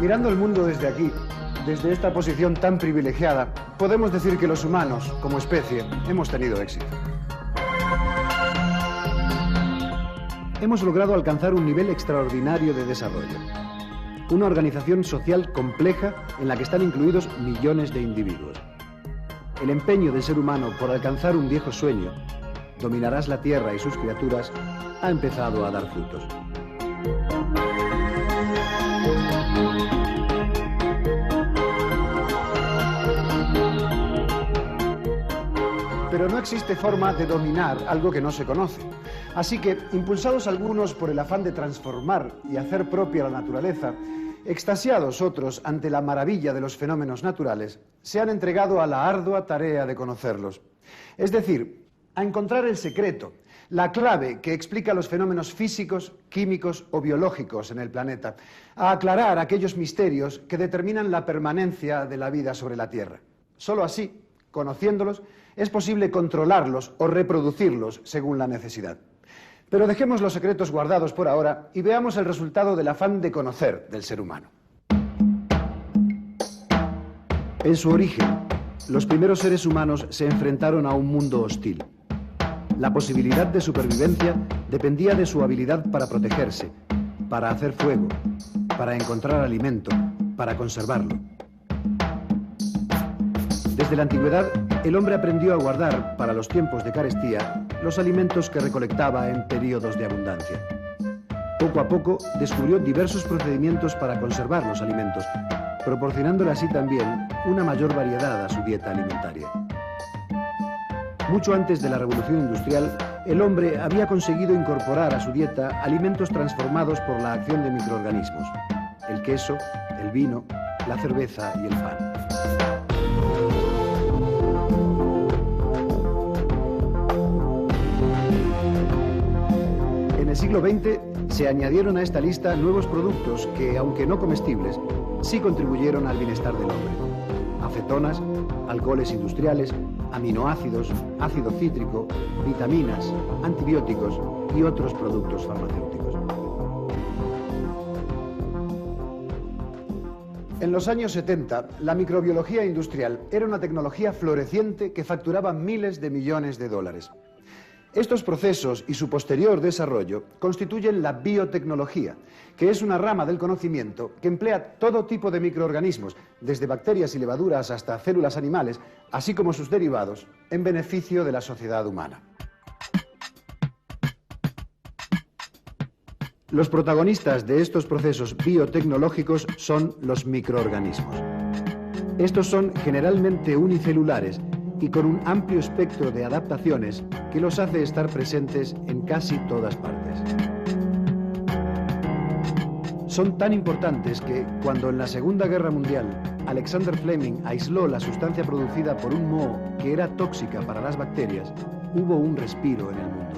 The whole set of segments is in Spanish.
Mirando el mundo desde aquí, desde esta posición tan privilegiada, podemos decir que los humanos, como especie, hemos tenido éxito. Hemos logrado alcanzar un nivel extraordinario de desarrollo. Una organización social compleja en la que están incluidos millones de individuos. El empeño del ser humano por alcanzar un viejo sueño, dominarás la tierra y sus criaturas, ha empezado a dar frutos. Pero no existe forma de dominar algo que no se conoce. Así que, impulsados algunos por el afán de transformar y hacer propia la naturaleza, extasiados otros ante la maravilla de los fenómenos naturales, se han entregado a la ardua tarea de conocerlos. Es decir, a encontrar el secreto, la clave que explica los fenómenos físicos, químicos o biológicos en el planeta, a aclarar aquellos misterios que determinan la permanencia de la vida sobre la Tierra. Solo así, conociéndolos, es posible controlarlos o reproducirlos según la necesidad. Pero dejemos los secretos guardados por ahora y veamos el resultado del afán de conocer del ser humano. En su origen, los primeros seres humanos se enfrentaron a un mundo hostil. La posibilidad de supervivencia dependía de su habilidad para protegerse, para hacer fuego, para encontrar alimento, para conservarlo. Desde la antigüedad, el hombre aprendió a guardar, para los tiempos de carestía, los alimentos que recolectaba en periodos de abundancia. Poco a poco, descubrió diversos procedimientos para conservar los alimentos, proporcionándole así también una mayor variedad a su dieta alimentaria. Mucho antes de la Revolución Industrial, el hombre había conseguido incorporar a su dieta alimentos transformados por la acción de microorganismos: el queso, el vino, la cerveza y el pan. En el siglo XX se añadieron a esta lista nuevos productos que, aunque no comestibles, sí contribuyeron al bienestar del hombre: acetonas, alcoholes industriales, aminoácidos, ácido cítrico, vitaminas, antibióticos y otros productos farmacéuticos. En los años 70, la microbiología industrial era una tecnología floreciente que facturaba miles de millones de dólares. Estos procesos y su posterior desarrollo constituyen la biotecnología, que es una rama del conocimiento que emplea todo tipo de microorganismos, desde bacterias y levaduras hasta células animales, así como sus derivados, en beneficio de la sociedad humana. Los protagonistas de estos procesos biotecnológicos son los microorganismos. Estos son generalmente unicelulares y con un amplio espectro de adaptaciones que los hace estar presentes en casi todas partes. Son tan importantes que, cuando en la Segunda Guerra Mundial Alexander Fleming aisló la sustancia producida por un moho que era tóxica para las bacterias, hubo un respiro en el mundo.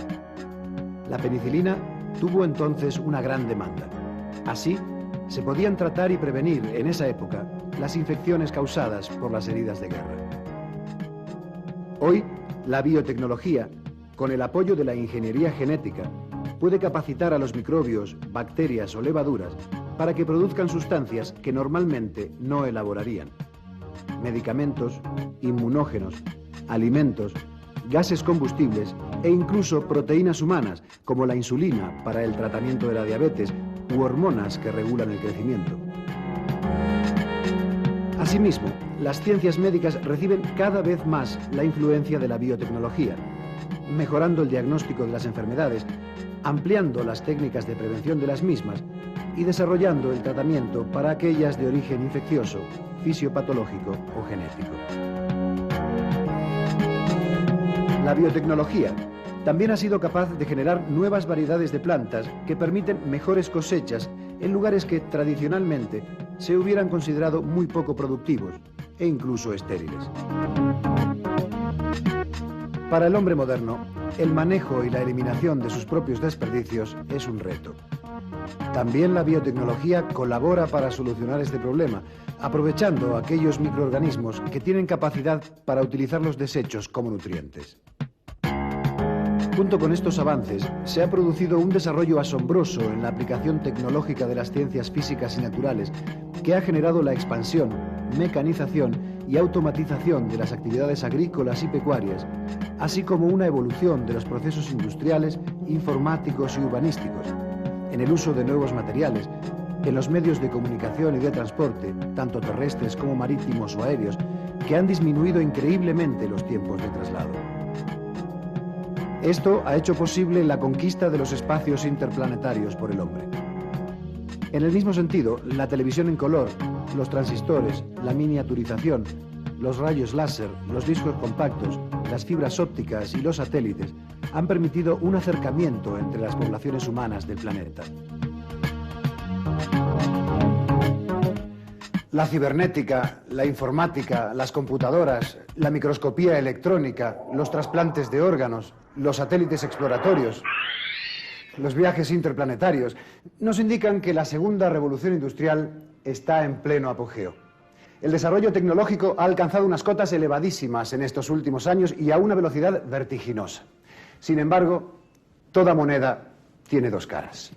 La penicilina tuvo entonces una gran demanda. Así, se podían tratar y prevenir en esa época las infecciones causadas por las heridas de guerra. Hoy, la biotecnología, con el apoyo de la ingeniería genética, puede capacitar a los microbios, bacterias o levaduras para que produzcan sustancias que normalmente no elaborarían. Medicamentos, inmunógenos, alimentos, gases combustibles e incluso proteínas humanas, como la insulina para el tratamiento de la diabetes u hormonas que regulan el crecimiento. Asimismo, las ciencias médicas reciben cada vez más la influencia de la biotecnología, mejorando el diagnóstico de las enfermedades, ampliando las técnicas de prevención de las mismas y desarrollando el tratamiento para aquellas de origen infeccioso, fisiopatológico o genético. La biotecnología también ha sido capaz de generar nuevas variedades de plantas que permiten mejores cosechas en lugares que tradicionalmente se hubieran considerado muy poco productivos e incluso estériles. Para el hombre moderno, el manejo y la eliminación de sus propios desperdicios es un reto. También la biotecnología colabora para solucionar este problema, aprovechando aquellos microorganismos que tienen capacidad para utilizar los desechos como nutrientes. Junto con estos avances, se ha producido un desarrollo asombroso en la aplicación tecnológica de las ciencias físicas y naturales, que ha generado la expansión, mecanización y automatización de las actividades agrícolas y pecuarias, así como una evolución de los procesos industriales, informáticos y urbanísticos, en el uso de nuevos materiales, en los medios de comunicación y de transporte, tanto terrestres como marítimos o aéreos, que han disminuido increíblemente los tiempos de traslado. Esto ha hecho posible la conquista de los espacios interplanetarios por el hombre. En el mismo sentido, la televisión en color, los transistores, la miniaturización, los rayos láser, los discos compactos, las fibras ópticas y los satélites han permitido un acercamiento entre las poblaciones humanas del planeta. La cibernética, la informática, las computadoras, la microscopía electrónica, los trasplantes de órganos, los satélites exploratorios, los viajes interplanetarios, nos indican que la segunda revolución industrial está en pleno apogeo. El desarrollo tecnológico ha alcanzado unas cotas elevadísimas en estos últimos años y a una velocidad vertiginosa. Sin embargo, toda moneda tiene dos caras.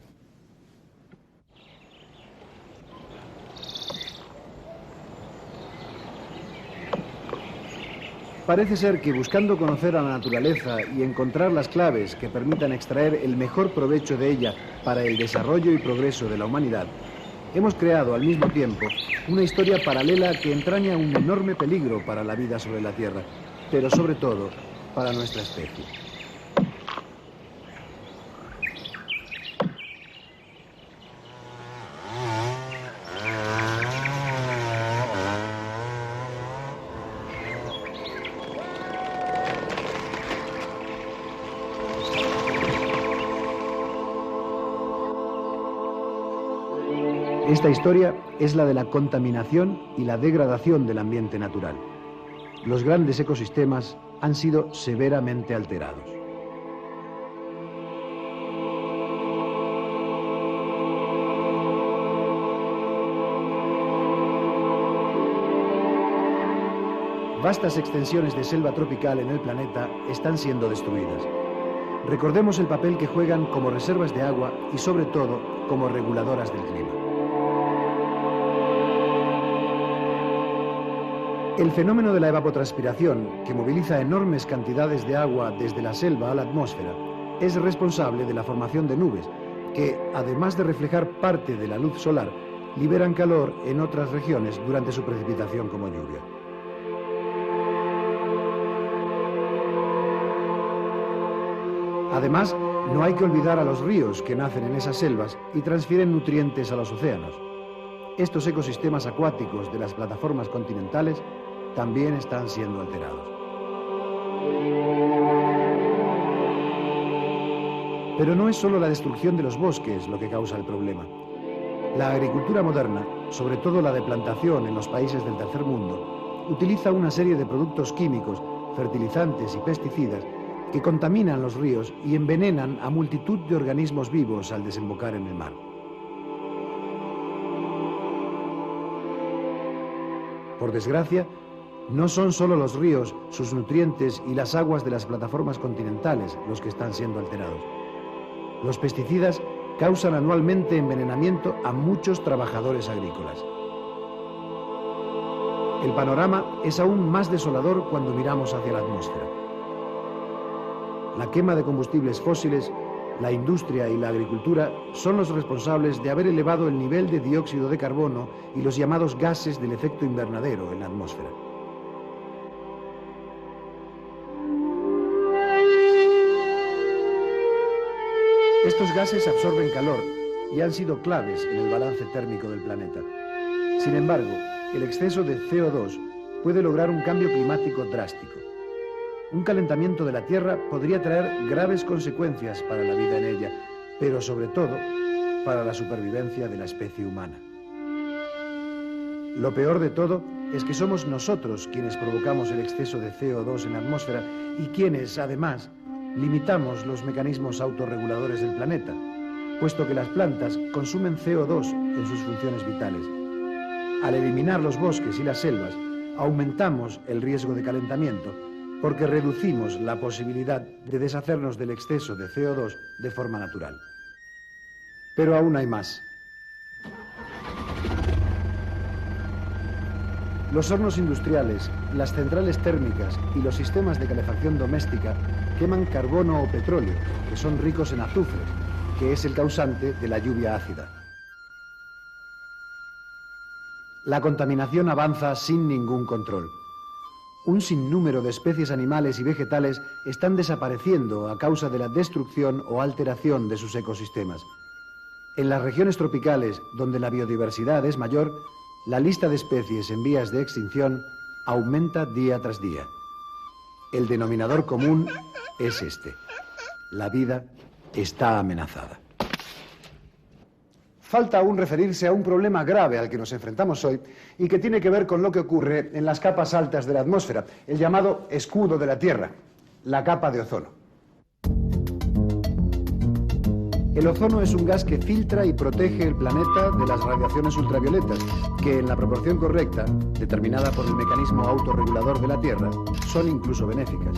Parece ser que buscando conocer a la naturaleza y encontrar las claves que permitan extraer el mejor provecho de ella para el desarrollo y progreso de la humanidad, hemos creado al mismo tiempo una historia paralela que entraña un enorme peligro para la vida sobre la Tierra, pero sobre todo para nuestra especie. Esta historia es la de la contaminación y la degradación del ambiente natural. Los grandes ecosistemas han sido severamente alterados. Vastas extensiones de selva tropical en el planeta están siendo destruidas. Recordemos el papel que juegan como reservas de agua y, sobre todo, como reguladoras del clima. El fenómeno de la evapotranspiración, que moviliza enormes cantidades de agua desde la selva a la atmósfera, es responsable de la formación de nubes, que, además de reflejar parte de la luz solar, liberan calor en otras regiones durante su precipitación como lluvia. Además, no hay que olvidar a los ríos que nacen en esas selvas y transfieren nutrientes a los océanos. Estos ecosistemas acuáticos de las plataformas continentales también están siendo alterados. Pero no es solo la destrucción de los bosques lo que causa el problema. La agricultura moderna, sobre todo la de plantación en los países del tercer mundo, utiliza una serie de productos químicos, fertilizantes y pesticidas que contaminan los ríos y envenenan a multitud de organismos vivos al desembocar en el mar. Por desgracia, no son solo los ríos, sus nutrientes y las aguas de las plataformas continentales los que están siendo alterados. Los pesticidas causan anualmente envenenamiento a muchos trabajadores agrícolas. El panorama es aún más desolador cuando miramos hacia la atmósfera. La quema de combustibles fósiles, la industria y la agricultura son los responsables de haber elevado el nivel de dióxido de carbono y los llamados gases del efecto invernadero en la atmósfera. Estos gases absorben calor y han sido claves en el balance térmico del planeta. Sin embargo, el exceso de CO2 puede lograr un cambio climático drástico. Un calentamiento de la Tierra podría traer graves consecuencias para la vida en ella, pero sobre todo para la supervivencia de la especie humana. Lo peor de todo es que somos nosotros quienes provocamos el exceso de CO2 en la atmósfera y quienes, además, limitamos los mecanismos autorreguladores del planeta, puesto que las plantas consumen CO2 en sus funciones vitales. Al eliminar los bosques y las selvas, aumentamos el riesgo de calentamiento porque reducimos la posibilidad de deshacernos del exceso de CO2 de forma natural. Pero aún hay más. Los hornos industriales, las centrales térmicas y los sistemas de calefacción doméstica queman carbono o petróleo, que son ricos en azufre, que es el causante de la lluvia ácida. La contaminación avanza sin ningún control. Un sinnúmero de especies animales y vegetales están desapareciendo a causa de la destrucción o alteración de sus ecosistemas. En las regiones tropicales, donde la biodiversidad es mayor, la lista de especies en vías de extinción aumenta día tras día. El denominador común es este: la vida está amenazada. Falta aún referirse a un problema grave al que nos enfrentamos hoy y que tiene que ver con lo que ocurre en las capas altas de la atmósfera, el llamado escudo de la Tierra, la capa de ozono. El ozono es un gas que filtra y protege el planeta de las radiaciones ultravioletas, que en la proporción correcta, determinada por el mecanismo autorregulador de la Tierra, son incluso benéficas.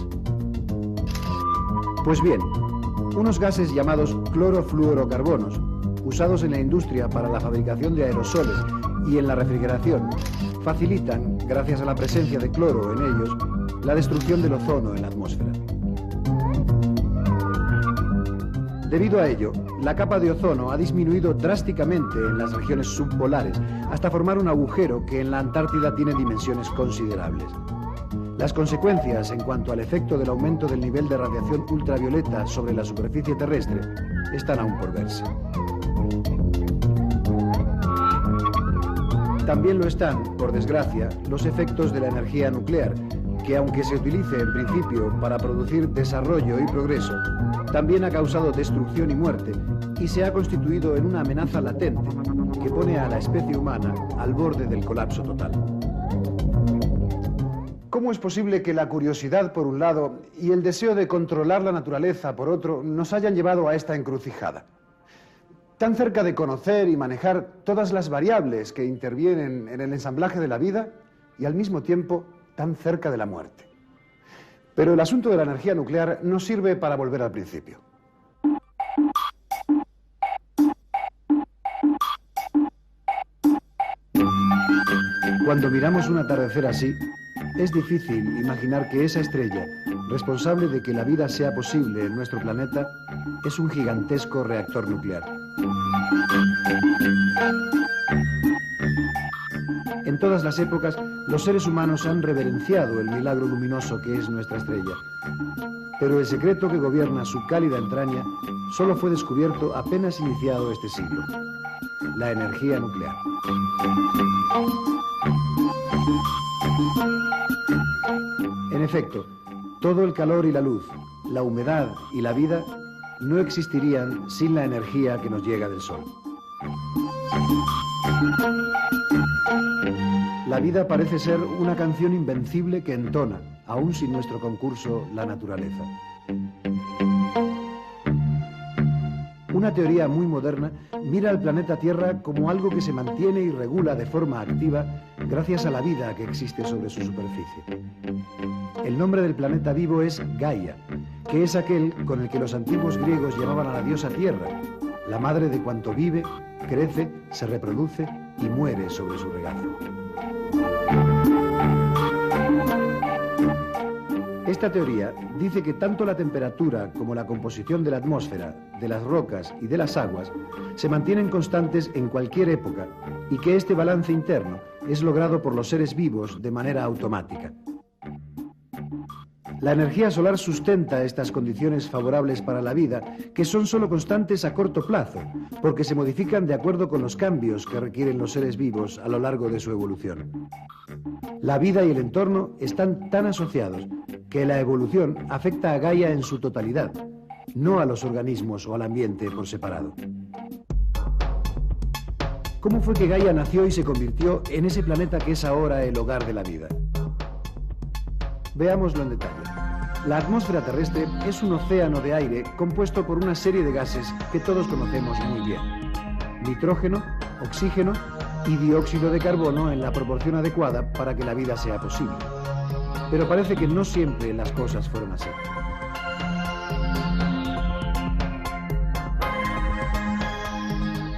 Pues bien, unos gases llamados clorofluorocarbonos, usados en la industria para la fabricación de aerosoles y en la refrigeración, facilitan, gracias a la presencia de cloro en ellos, la destrucción del ozono en la atmósfera. Debido a ello, la capa de ozono ha disminuido drásticamente en las regiones subpolares, hasta formar un agujero que en la Antártida tiene dimensiones considerables. Las consecuencias en cuanto al efecto del aumento del nivel de radiación ultravioleta sobre la superficie terrestre están aún por verse. También lo están, por desgracia, los efectos de la energía nuclear, que aunque se utilice en principio para producir desarrollo y progreso, también ha causado destrucción y muerte y se ha constituido en una amenaza latente que pone a la especie humana al borde del colapso total. ¿Cómo es posible que la curiosidad por un lado y el deseo de controlar la naturaleza por otro nos hayan llevado a esta encrucijada? Tan cerca de conocer y manejar todas las variables que intervienen en el ensamblaje de la vida y al mismo tiempo tan cerca de la muerte. Pero el asunto de la energía nuclear nos sirve para volver al principio. Cuando miramos un atardecer así, es difícil imaginar que esa estrella, responsable de que la vida sea posible en nuestro planeta, es un gigantesco reactor nuclear. En todas las épocas, los seres humanos han reverenciado el milagro luminoso que es nuestra estrella. Pero el secreto que gobierna su cálida entraña solo fue descubierto apenas iniciado este siglo: la energía nuclear. En efecto, todo el calor y la luz, la humedad y la vida no existirían sin la energía que nos llega del Sol. La vida parece ser una canción invencible que entona, aún sin nuestro concurso, la naturaleza. Una teoría muy moderna mira al planeta Tierra como algo que se mantiene y regula de forma activa gracias a la vida que existe sobre su superficie. El nombre del planeta vivo es Gaia, que es aquel con el que los antiguos griegos llamaban a la diosa Tierra, la madre de cuanto vive, crece, se reproduce y muere sobre su regazo. Esta teoría dice que tanto la temperatura como la composición de la atmósfera, de las rocas y de las aguas se mantienen constantes en cualquier época y que este balance interno es logrado por los seres vivos de manera automática. La energía solar sustenta estas condiciones favorables para la vida, que son solo constantes a corto plazo, porque se modifican de acuerdo con los cambios que requieren los seres vivos a lo largo de su evolución. La vida y el entorno están tan asociados que la evolución afecta a Gaia en su totalidad, no a los organismos o al ambiente por separado. ¿Cómo fue que Gaia nació y se convirtió en ese planeta que es ahora el hogar de la vida? Veámoslo en detalle. La atmósfera terrestre es un océano de aire compuesto por una serie de gases que todos conocemos muy bien: nitrógeno, oxígeno y dióxido de carbono en la proporción adecuada para que la vida sea posible. Pero parece que no siempre las cosas fueron así.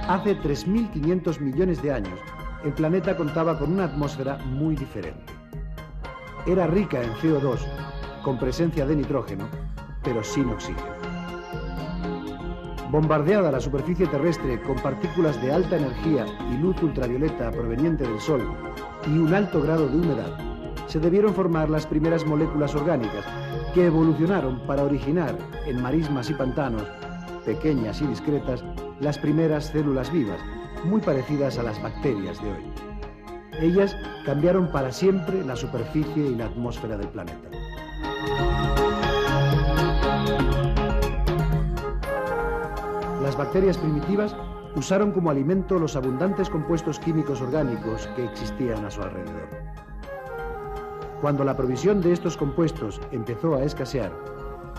Hace 3.500 millones de años, el planeta contaba con una atmósfera muy diferente. Era rica en CO2, con presencia de nitrógeno, pero sin oxígeno. Bombardeada la superficie terrestre con partículas de alta energía y luz ultravioleta proveniente del Sol y un alto grado de humedad, se debieron formar las primeras moléculas orgánicas que evolucionaron para originar en marismas y pantanos, pequeñas y discretas, las primeras células vivas, muy parecidas a las bacterias de hoy. Ellas cambiaron para siempre la superficie y la atmósfera del planeta. Las bacterias primitivas usaron como alimento los abundantes compuestos químicos orgánicos que existían a su alrededor. Cuando la provisión de estos compuestos empezó a escasear,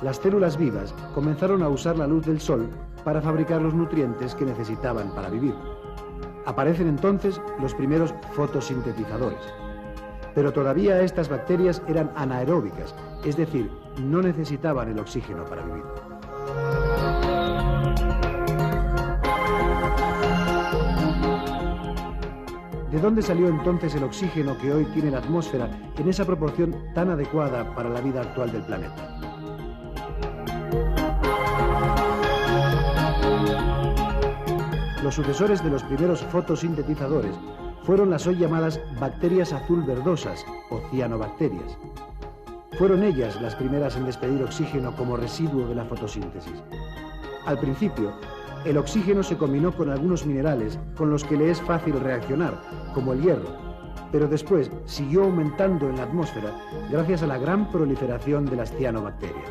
las células vivas comenzaron a usar la luz del sol para fabricar los nutrientes que necesitaban para vivir. Aparecen entonces los primeros fotosintetizadores. Pero todavía estas bacterias eran anaeróbicas, es decir, no necesitaban el oxígeno para vivir. ¿De dónde salió entonces el oxígeno que hoy tiene la atmósfera en esa proporción tan adecuada para la vida actual del planeta? Los sucesores de los primeros fotosintetizadores fueron las hoy llamadas bacterias azul verdosas o cianobacterias. Fueron ellas las primeras en despedir oxígeno como residuo de la fotosíntesis. Al principio, el oxígeno se combinó con algunos minerales con los que le es fácil reaccionar, como el hierro, pero después siguió aumentando en la atmósfera gracias a la gran proliferación de las cianobacterias.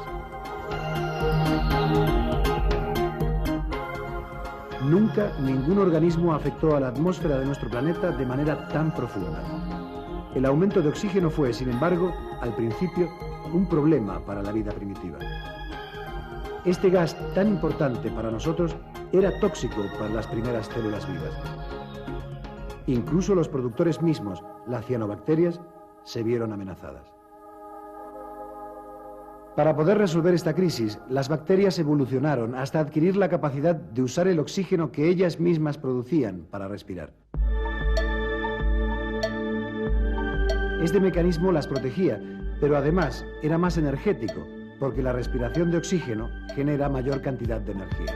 Nunca ningún organismo afectó a la atmósfera de nuestro planeta de manera tan profunda. El aumento de oxígeno fue, sin embargo, al principio, un problema para la vida primitiva. Este gas tan importante para nosotros era tóxico para las primeras células vivas. Incluso los productores mismos, las cianobacterias, se vieron amenazadas. Para poder resolver esta crisis, las bacterias evolucionaron hasta adquirir la capacidad de usar el oxígeno que ellas mismas producían para respirar. Este mecanismo las protegía, pero además era más energético, porque la respiración de oxígeno genera mayor cantidad de energía.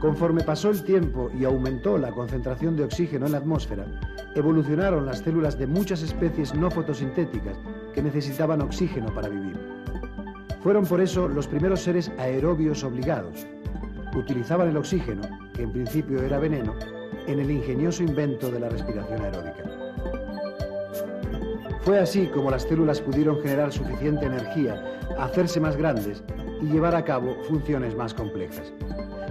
Conforme pasó el tiempo y aumentó la concentración de oxígeno en la atmósfera, evolucionaron las células de muchas especies no fotosintéticas que necesitaban oxígeno para vivir. Fueron por eso los primeros seres aerobios obligados. Utilizaban el oxígeno, que en principio era veneno, en el ingenioso invento de la respiración aeróbica. Fue así como las células pudieron generar suficiente energía, hacerse más grandes y llevar a cabo funciones más complejas.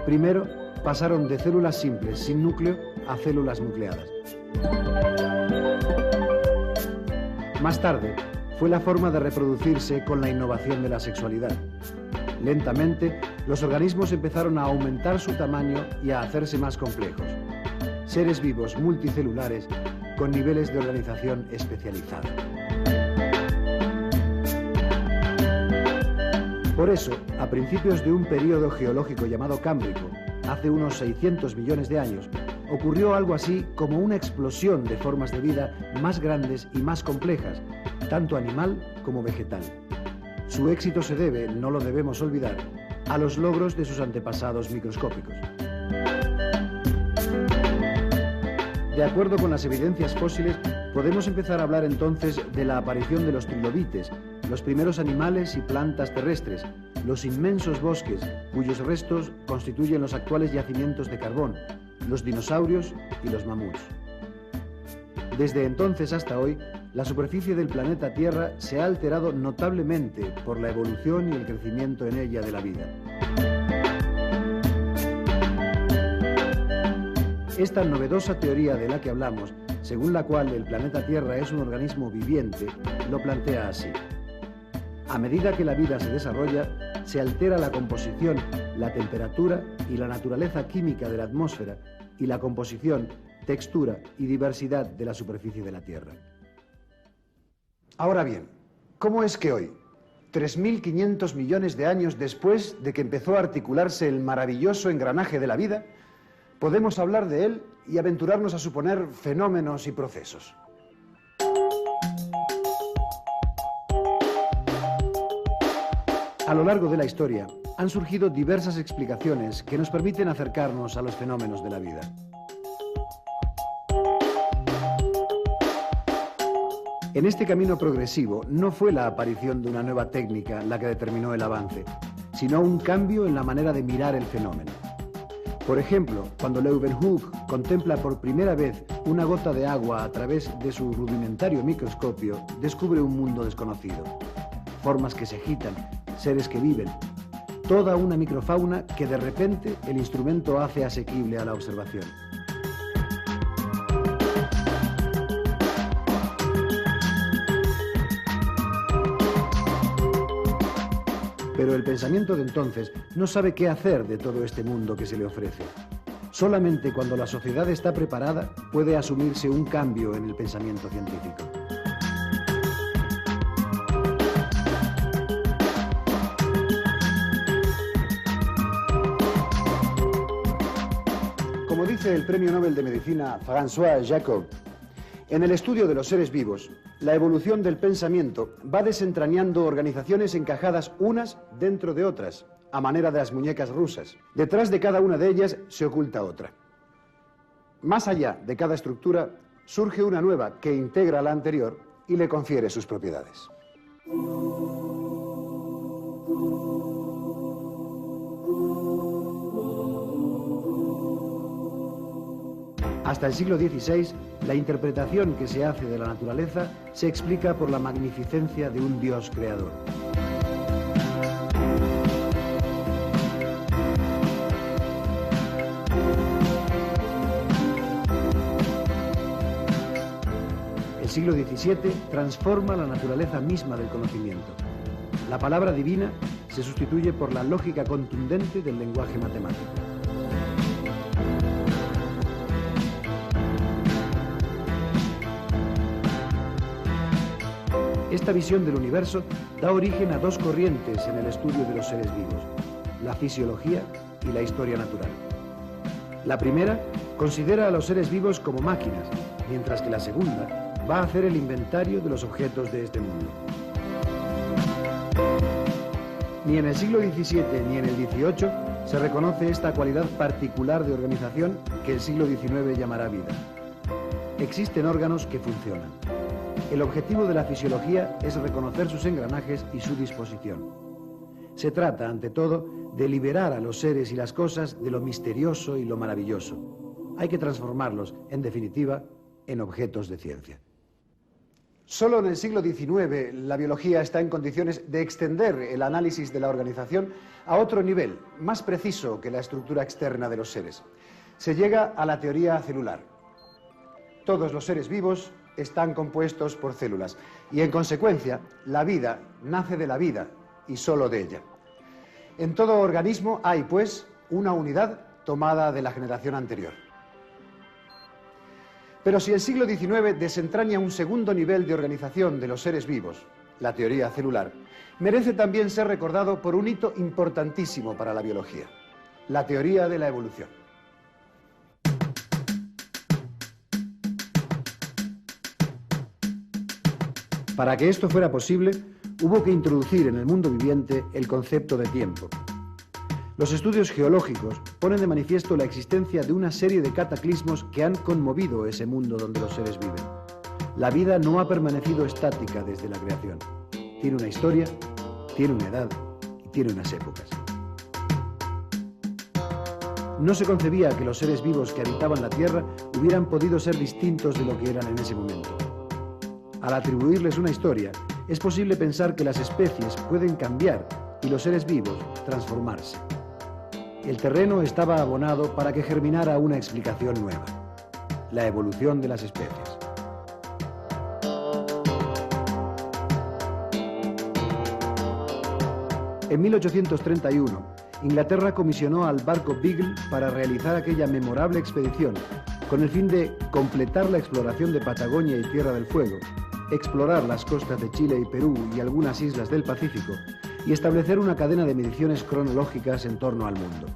Primero, pasaron de células simples sin núcleo a células nucleadas. Más tarde, fue la forma de reproducirse con la innovación de la sexualidad. Lentamente, los organismos empezaron a aumentar su tamaño y a hacerse más complejos. Seres vivos multicelulares con niveles de organización especializada. Por eso, a principios de un período geológico llamado Cámbrico, hace unos 600 millones de años, ocurrió algo así como una explosión de formas de vida más grandes y más complejas, tanto animal como vegetal. Su éxito se debe, no lo debemos olvidar, a los logros de sus antepasados microscópicos. De acuerdo con las evidencias fósiles, podemos empezar a hablar entonces de la aparición de los trilobites, los primeros animales y plantas terrestres, los inmensos bosques cuyos restos constituyen los actuales yacimientos de carbón, los dinosaurios y los mamuts. Desde entonces hasta hoy, la superficie del planeta Tierra se ha alterado notablemente por la evolución y el crecimiento en ella de la vida. Esta novedosa teoría de la que hablamos, según la cual el planeta Tierra es un organismo viviente, lo plantea así. A medida que la vida se desarrolla, se altera la composición, la temperatura y la naturaleza química de la atmósfera y la composición, textura y diversidad de la superficie de la Tierra. Ahora bien, ¿cómo es que hoy, 3.500 millones de años después de que empezó a articularse el maravilloso engranaje de la vida, podemos hablar de él y aventurarnos a suponer fenómenos y procesos? A lo largo de la historia han surgido diversas explicaciones que nos permiten acercarnos a los fenómenos de la vida. En este camino progresivo no fue la aparición de una nueva técnica la que determinó el avance, sino un cambio en la manera de mirar el fenómeno. Por ejemplo, cuando Leeuwenhoek contempla por primera vez una gota de agua a través de su rudimentario microscopio, descubre un mundo desconocido. Formas que se agitan, seres que viven, toda una microfauna que de repente el instrumento hace asequible a la observación. Pero el pensamiento de entonces no sabe qué hacer de todo este mundo que se le ofrece. Solamente cuando la sociedad está preparada puede asumirse un cambio en el pensamiento científico. Como dice el Premio Nobel de Medicina François Jacob, en el estudio de los seres vivos, la evolución del pensamiento va desentrañando organizaciones encajadas unas dentro de otras, a manera de las muñecas rusas. Detrás de cada una de ellas se oculta otra. Más allá de cada estructura, surge una nueva que integra a la anterior y le confiere sus propiedades. Hasta el siglo XVI, la interpretación que se hace de la naturaleza se explica por la magnificencia de un Dios creador. El siglo XVII transforma la naturaleza misma del conocimiento. La palabra divina se sustituye por la lógica contundente del lenguaje matemático. Esta visión del universo da origen a dos corrientes en el estudio de los seres vivos, la fisiología y la historia natural. La primera considera a los seres vivos como máquinas, mientras que la segunda va a hacer el inventario de los objetos de este mundo. Ni en el siglo XVII ni en el XVIII se reconoce esta cualidad particular de organización que el siglo XIX llamará vida. Existen órganos que funcionan. El objetivo de la fisiología es reconocer sus engranajes y su disposición. Se trata, ante todo, de liberar a los seres y las cosas de lo misterioso y lo maravilloso. Hay que transformarlos, en definitiva, en objetos de ciencia. Solo en el siglo XIX la biología está en condiciones de extender el análisis de la organización a otro nivel, más preciso que la estructura externa de los seres. Se llega a la teoría celular. Todos los seres vivos están compuestos por células y, en consecuencia, la vida nace de la vida y solo de ella. En todo organismo hay, pues, una unidad tomada de la generación anterior. Pero si el siglo XIX desentraña un segundo nivel de organización de los seres vivos, la teoría celular, merece también ser recordado por un hito importantísimo para la biología, la teoría de la evolución. Para que esto fuera posible, hubo que introducir en el mundo viviente el concepto de tiempo. Los estudios geológicos ponen de manifiesto la existencia de una serie de cataclismos que han conmovido ese mundo donde los seres viven. La vida no ha permanecido estática desde la creación. Tiene una historia, tiene una edad y tiene unas épocas. No se concebía que los seres vivos que habitaban la Tierra hubieran podido ser distintos de lo que eran en ese momento. Al atribuirles una historia, es posible pensar que las especies pueden cambiar y los seres vivos transformarse. El terreno estaba abonado para que germinara una explicación nueva, la evolución de las especies. En 1831, Inglaterra comisionó al barco Beagle para realizar aquella memorable expedición con el fin de completar la exploración de Patagonia y Tierra del Fuego, explorar las costas de Chile y Perú y algunas islas del Pacífico y establecer una cadena de mediciones cronológicas en torno al mundo.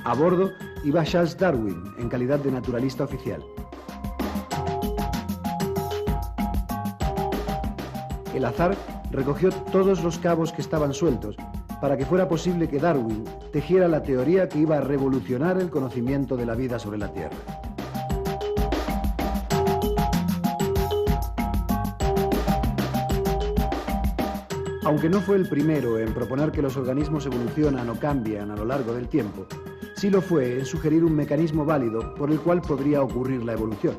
A bordo iba Charles Darwin en calidad de naturalista oficial. El azar recogió todos los cabos que estaban sueltos para que fuera posible que Darwin tejiera la teoría que iba a revolucionar el conocimiento de la vida sobre la Tierra. Aunque no fue el primero en proponer que los organismos evolucionan o cambian a lo largo del tiempo, sí lo fue en sugerir un mecanismo válido por el cual podría ocurrir la evolución.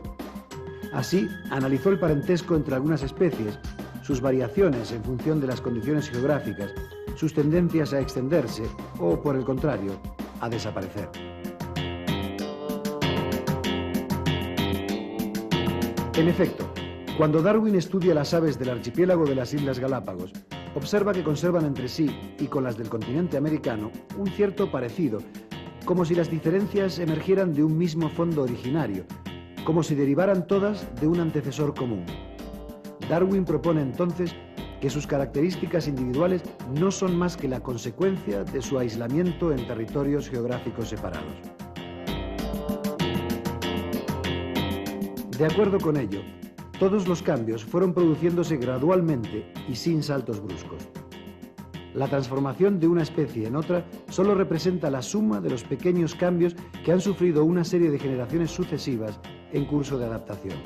Así, analizó el parentesco entre algunas especies, sus variaciones en función de las condiciones geográficas, sus tendencias a extenderse o, por el contrario, a desaparecer. En efecto, cuando Darwin estudia las aves del archipiélago de las Islas Galápagos, observa que conservan entre sí y con las del continente americano un cierto parecido, como si las diferencias emergieran de un mismo fondo originario, como si derivaran todas de un antecesor común. Darwin propone entonces que sus características individuales no son más que la consecuencia de su aislamiento en territorios geográficos separados. De acuerdo con ello, todos los cambios fueron produciéndose gradualmente y sin saltos bruscos. La transformación de una especie en otra solo representa la suma de los pequeños cambios que han sufrido una serie de generaciones sucesivas en curso de adaptación.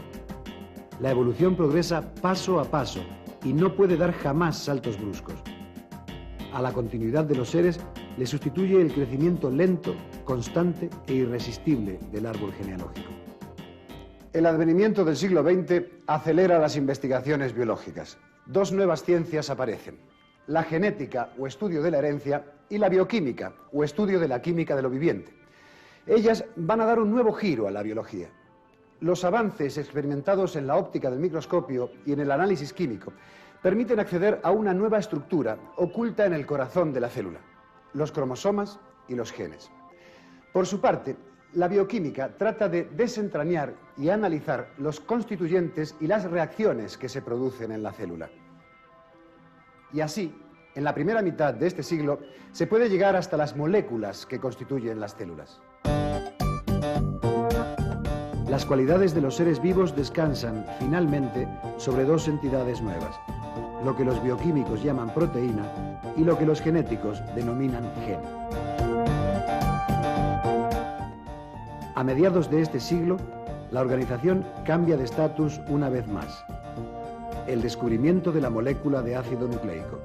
La evolución progresa paso a paso y no puede dar jamás saltos bruscos. A la continuidad de los seres le sustituye el crecimiento lento, constante e irresistible del árbol genealógico. El advenimiento del siglo XX acelera las investigaciones biológicas. Dos nuevas ciencias aparecen: la genética o estudio de la herencia y la bioquímica o estudio de la química de lo viviente. Ellas van a dar un nuevo giro a la biología. Los avances experimentados en la óptica del microscopio y en el análisis químico permiten acceder a una nueva estructura oculta en el corazón de la célula: los cromosomas y los genes. Por su parte, la bioquímica trata de desentrañar y analizar los constituyentes y las reacciones que se producen en la célula. Y así, en la primera mitad de este siglo, se puede llegar hasta las moléculas que constituyen las células. Las cualidades de los seres vivos descansan, finalmente, sobre dos entidades nuevas: lo que los bioquímicos llaman proteína y lo que los genéticos denominan gen. A mediados de este siglo, la organización cambia de estatus una vez más: el descubrimiento de la molécula de ácido nucleico.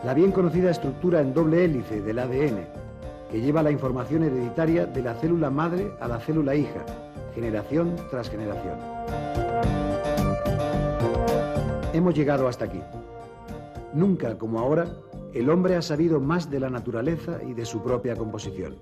La bien conocida estructura en doble hélice del ADN, que lleva la información hereditaria de la célula madre a la célula hija, generación tras generación. Hemos llegado hasta aquí. Nunca como ahora, el hombre ha sabido más de la naturaleza y de su propia composición.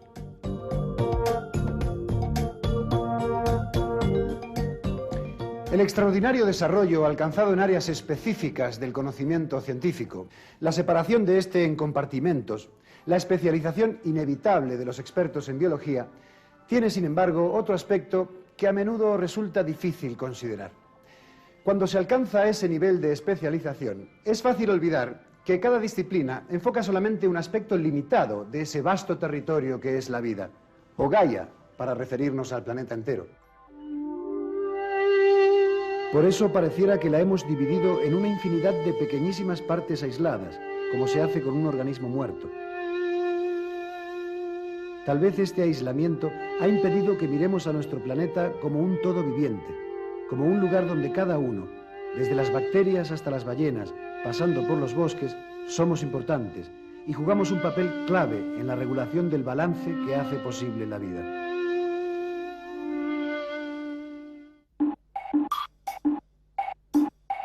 El extraordinario desarrollo alcanzado en áreas específicas del conocimiento científico, la separación de este en compartimentos, la especialización inevitable de los expertos en biología, tiene, sin embargo, otro aspecto que a menudo resulta difícil considerar. Cuando se alcanza ese nivel de especialización, es fácil olvidar que cada disciplina enfoca solamente un aspecto limitado de ese vasto territorio que es la vida, o Gaia, para referirnos al planeta entero. Por eso pareciera que la hemos dividido en una infinidad de pequeñísimas partes aisladas, como se hace con un organismo muerto. Tal vez este aislamiento ha impedido que miremos a nuestro planeta como un todo viviente, como un lugar donde cada uno, desde las bacterias hasta las ballenas, pasando por los bosques, somos importantes y jugamos un papel clave en la regulación del balance que hace posible la vida.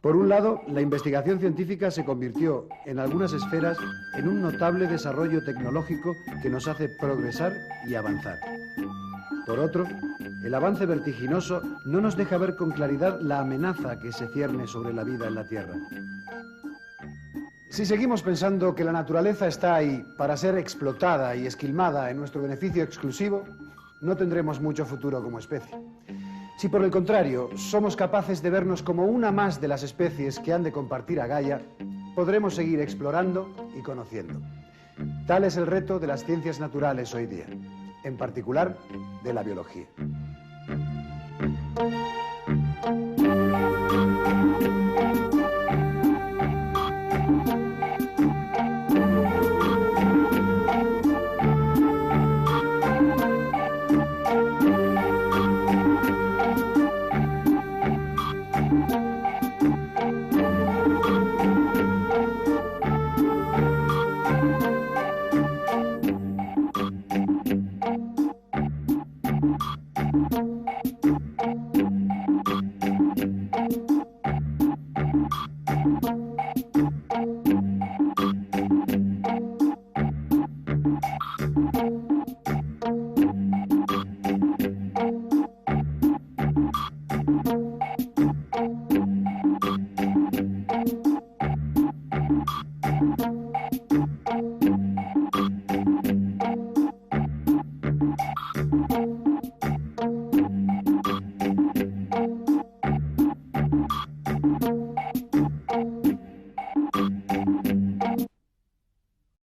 Por un lado, la investigación científica se convirtió, en algunas esferas, en un notable desarrollo tecnológico que nos hace progresar y avanzar. Por otro, el avance vertiginoso no nos deja ver con claridad la amenaza que se cierne sobre la vida en la Tierra. Si seguimos pensando que la naturaleza está ahí para ser explotada y esquilmada en nuestro beneficio exclusivo, no tendremos mucho futuro como especie. Si por el contrario somos capaces de vernos como una más de las especies que han de compartir a Gaia, podremos seguir explorando y conociendo. Tal es el reto de las ciencias naturales hoy día, en particular de la biología.